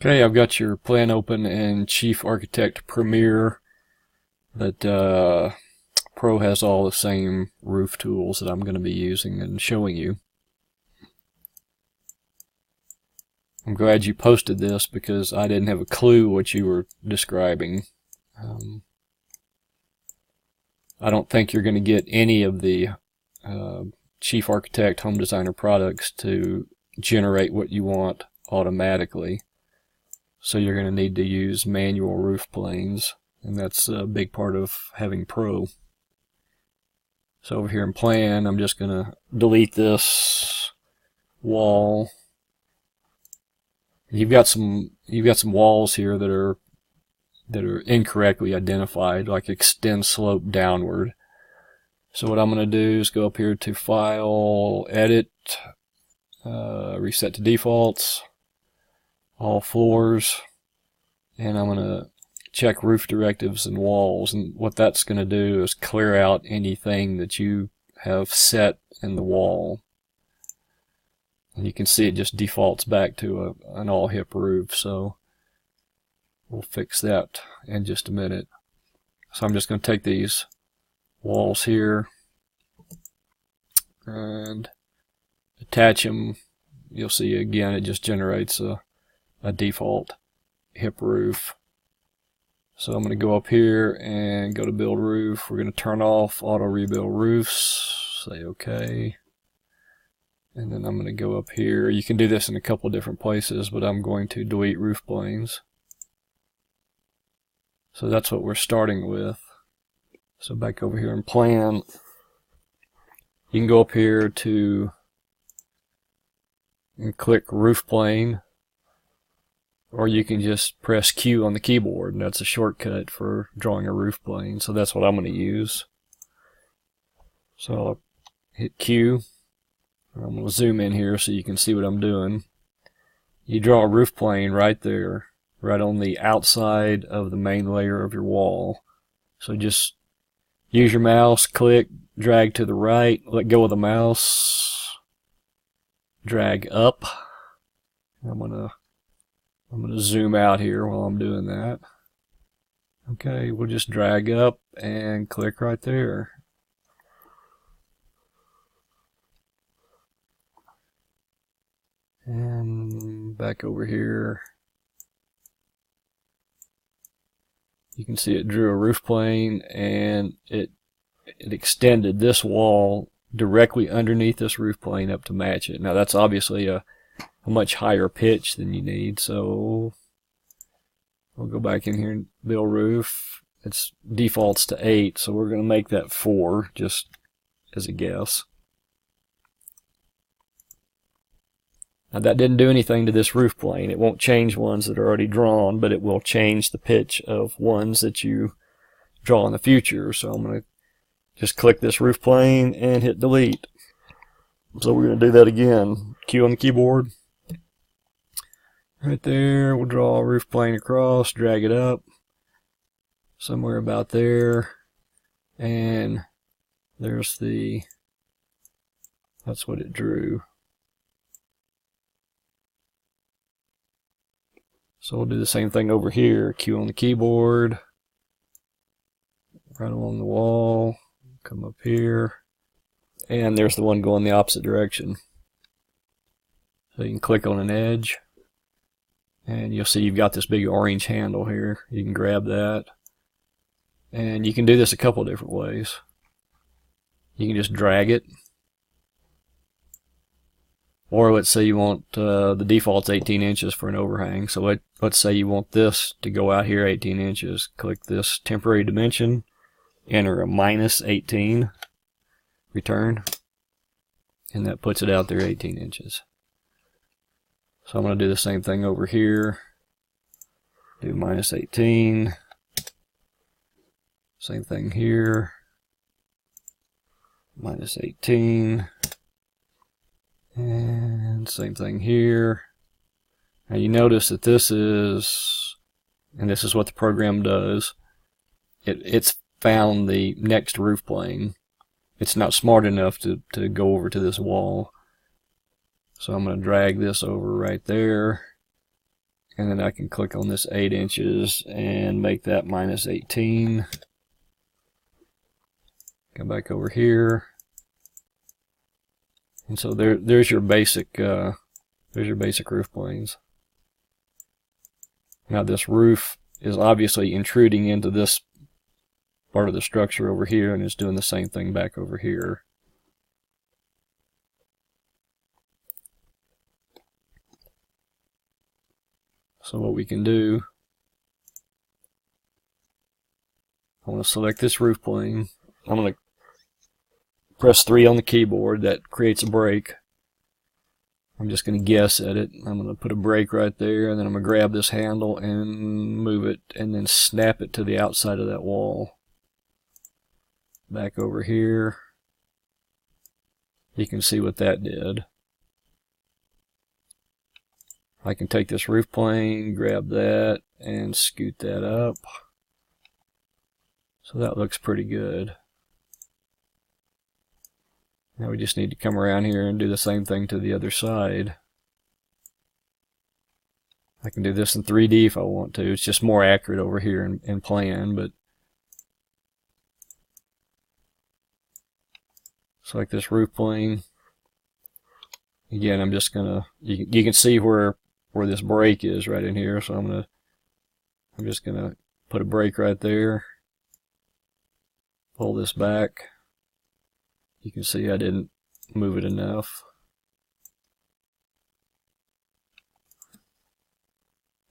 Okay, I've got your plan open in Chief Architect Premier, but Pro has all the same roof tools that I'm going to be using and showing you. I'm glad you posted this because I didn't have a clue what you were describing. I don't think you're going to get any of the Chief Architect Home Designer products to generate what you want automatically. So you're going to need to use manual roof planes, and that's a big part of having Pro. So over here in Plan, I'm just going to delete this wall. You've got some walls here that are incorrectly identified, like extend slope downward. So what I'm going to do is go up here to File, Edit, Reset to Defaults, All Floors, and I'm going to check Roof Directives and Walls. And what that's going to do is clear out anything that you have set in the wall. And you can see it just defaults back to an all-hip roof, so we'll fix that in just a minute. So I'm just going to take these walls here and attach them. You'll see again it just generates a default hip roof. So I'm going to go up here and go to Build Roof. We're going to turn off Auto Rebuild Roofs. Say OK. And then I'm going to go up here. You can do this in a couple different places, but I'm going to delete roof planes. So that's what we're starting with. So back over here in Plan, you can go up here and click Roof Plane, or you can just press Q on the keyboard, and that's a shortcut for drawing a roof plane. So that's what I'm going to use. So I'll hit Q. I'm going to zoom in here so you can see what I'm doing. You draw a roof plane right there, right on the outside of the main layer of your wall. So just use your mouse, click, drag to the right, let go of the mouse, drag up. I'm gonna zoom out here while I'm doing that. Okay, we'll just drag up and click right there. And back over here, you can see it drew a roof plane, and it extended this wall directly underneath this roof plane up to match it. Now that's obviously a much higher pitch than you need, so we'll go back in here and build roof. It defaults to 8, so we're going to make that 4 just as a guess. Now that didn't do anything to this roof plane. It won't change ones that are already drawn, but it will change the pitch of ones that you draw in the future. So I'm going to just click this roof plane and hit delete. So we're going to do that again. Q on the keyboard. Right there, we'll draw a roof plane across, drag it up somewhere about there, and there's that's what it drew. So we'll do the same thing over here. Q on the keyboard, right along the wall, come up here, and there's the one going the opposite direction. So you can click on an edge, and you'll see you've got this big orange handle here. You can grab that, and you can do this a couple different ways. You can just drag it, or let's say you want the default's 18 inches for an overhang. So let's say you want this to go out here 18 inches. Click this temporary dimension, enter a -18, return, and that puts it out there 18 inches. So I'm going to do the same thing over here. Do -18. Same thing here. -18. And same thing here. Now you notice that this is what the program does. It's found the next roof plane. It's not smart enough to go over to this wall. So I'm going to drag this over right there, and then I can click on this 8 inches and make that minus 18. Come back over here, and so there's your basic roof planes. Now this roof is obviously intruding into this part of the structure over here, and it's doing the same thing back over here. So what we can do, I want to select this roof plane. I'm going to press 3 on the keyboard. That creates a break. I'm just going to guess at it. I'm going to put a break right there, and then I'm going to grab this handle and move it, and then snap it to the outside of that wall. Back over here. You can see what that did. I can take this roof plane, grab that, and scoot that up. So that looks pretty good. Now we just need to come around here and do the same thing to the other side. I can do this in 3D if I want to. It's just more accurate over here in plan, but select this roof plane. Again, I'm just gonna, you can see where this break is right in here, so I'm just gonna put a break right there. Pull this back. You can see I didn't move it enough.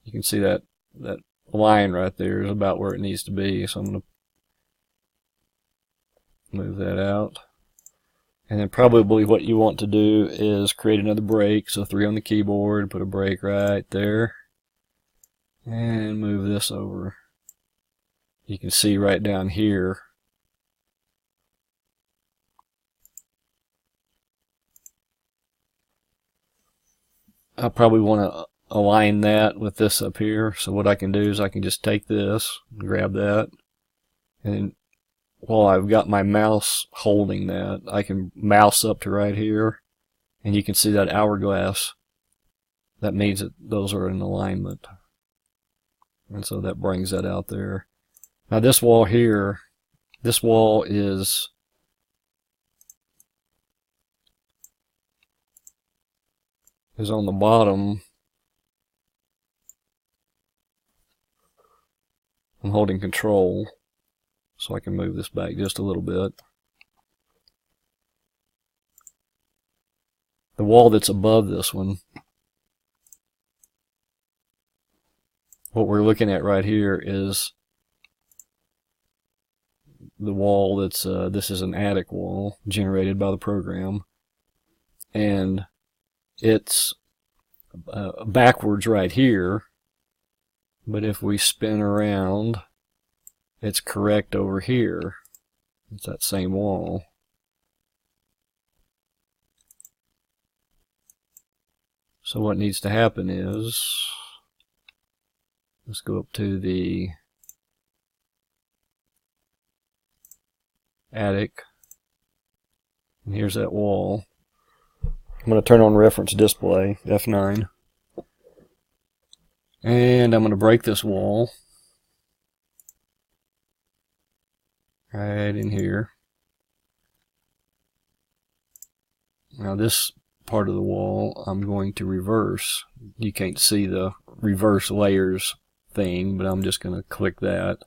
You can see that line right there is about where it needs to be, so I'm going to move that out. And then probably what you want to do is create another break. So 3 on the keyboard, put a break right there, and move this over. You can see right down here I probably want to align that with this up here. So what I can do is I can just take this, grab that, and while I've got my mouse holding that, I can mouse up to right here, and you can see that hourglass. That means that those are in alignment. And so that brings that out there. Now this wall here, this wall is on the bottom. I'm holding control so I can move this back just a little bit. The wall that's above this one, what we're looking at right here is the wall that's, this is an attic wall generated by the program, and it's backwards right here, but if we spin around, it's correct over here. It's that same wall. So what needs to happen is, let's go up to the attic, and here's that wall. I'm going to turn on reference display, F9, and I'm going to break this wall right in here. Now this part of the wall I'm going to reverse. You can't see the reverse layers thing, but I'm just going to click that,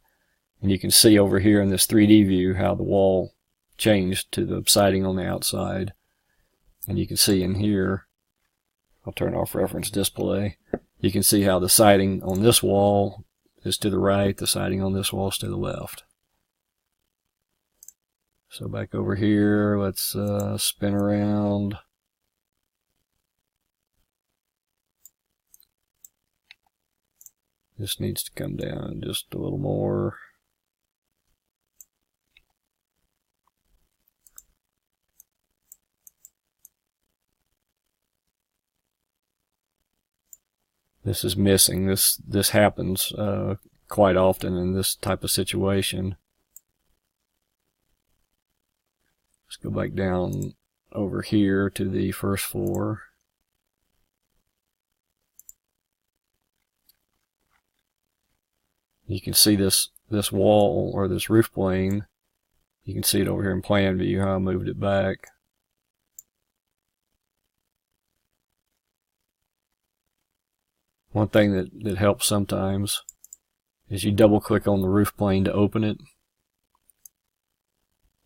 and you can see over here in this 3D view how the wall changed to the siding on the outside. And you can see in here, I'll turn off reference display, you can see how the siding on this wall is to the right, the siding on this wall is to the left. So back over here, let's spin around. This needs to come down just a little more. This is missing. This happens quite often in this type of situation. Let's go back down over here to the first floor. You can see this wall or this roof plane. You can see it over here in plan view how I moved it back. One thing that helps sometimes is you double click on the roof plane to open it.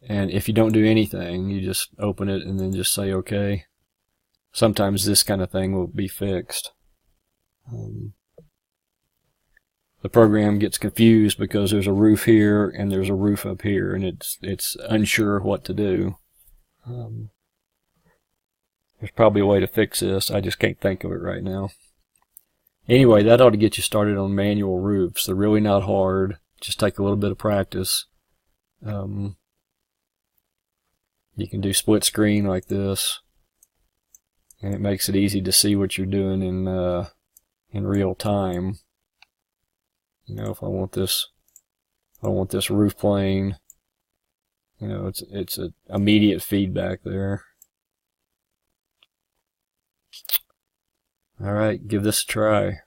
And if you don't do anything, you just open it and then just say OK. Sometimes this kind of thing will be fixed. The program gets confused because there's a roof here and there's a roof up here, and it's unsure what to do. There's probably a way to fix this. I just can't think of it right now. Anyway, that ought to get you started on manual roofs. They're really not hard. Just take a little bit of practice. You can do split screen like this, and it makes it easy to see what you're doing in real time. You know, if I want this roof plane, you know, it's a immediate feedback there. All right, give this a try.